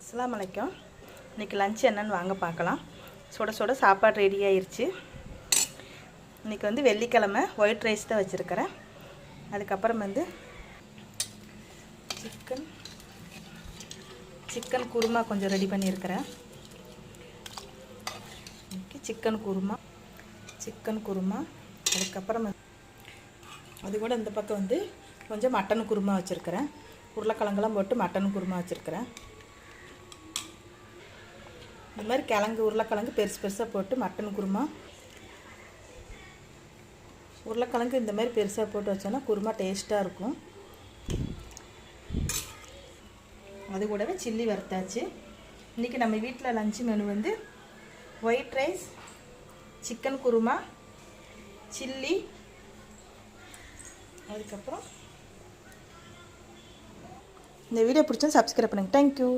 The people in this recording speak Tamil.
அஸ்ஸலாமு அலைக்கும். இன்றைக்கி லஞ்ச் என்னன்னு வாங்க பார்க்கலாம். சுட சுட சாப்பாடு ரெடி ஆயிடுச்சு. இன்றைக்கி வந்து வெள்ளிக்கிழமை ஒயிட் ரைஸ் தான் வச்சுருக்கிறேன். அதுக்கப்புறம் வந்து சிக்கன் குருமா கொஞ்சம் ரெடி பண்ணியிருக்கிறேன். சிக்கன் குருமா அதுக்கப்புறம் அது கூட இந்த பக்கம் வந்து கொஞ்சம் மட்டன் குருமா வச்சுருக்கிறேன். உருளைக்கிழங்கெல்லாம் போட்டு மட்டன் குருமா வச்சுருக்கிறேன். இந்த மாதிரி கிழங்கு உருளைக்கிழங்கு பெருசு பெருசாக போட்டு மட்டன் குருமா, உருளைக்கிழங்கு இந்த மாதிரி பெருசாக போட்டு வச்சோன்னா குருமா டேஸ்ட்டாக இருக்கும். அது கூடவே சில்லி வறுத்தாச்சு. இன்றைக்கி நம்ம வீட்டில் லஞ்சு மெனு வந்து white rice, chicken kurma, chilli, அதுக்கப்புறம் இந்த வீடியோ பிடிச்சா சப்ஸ்கிரைப் பண்ணுங்கள். தேங்க்யூ.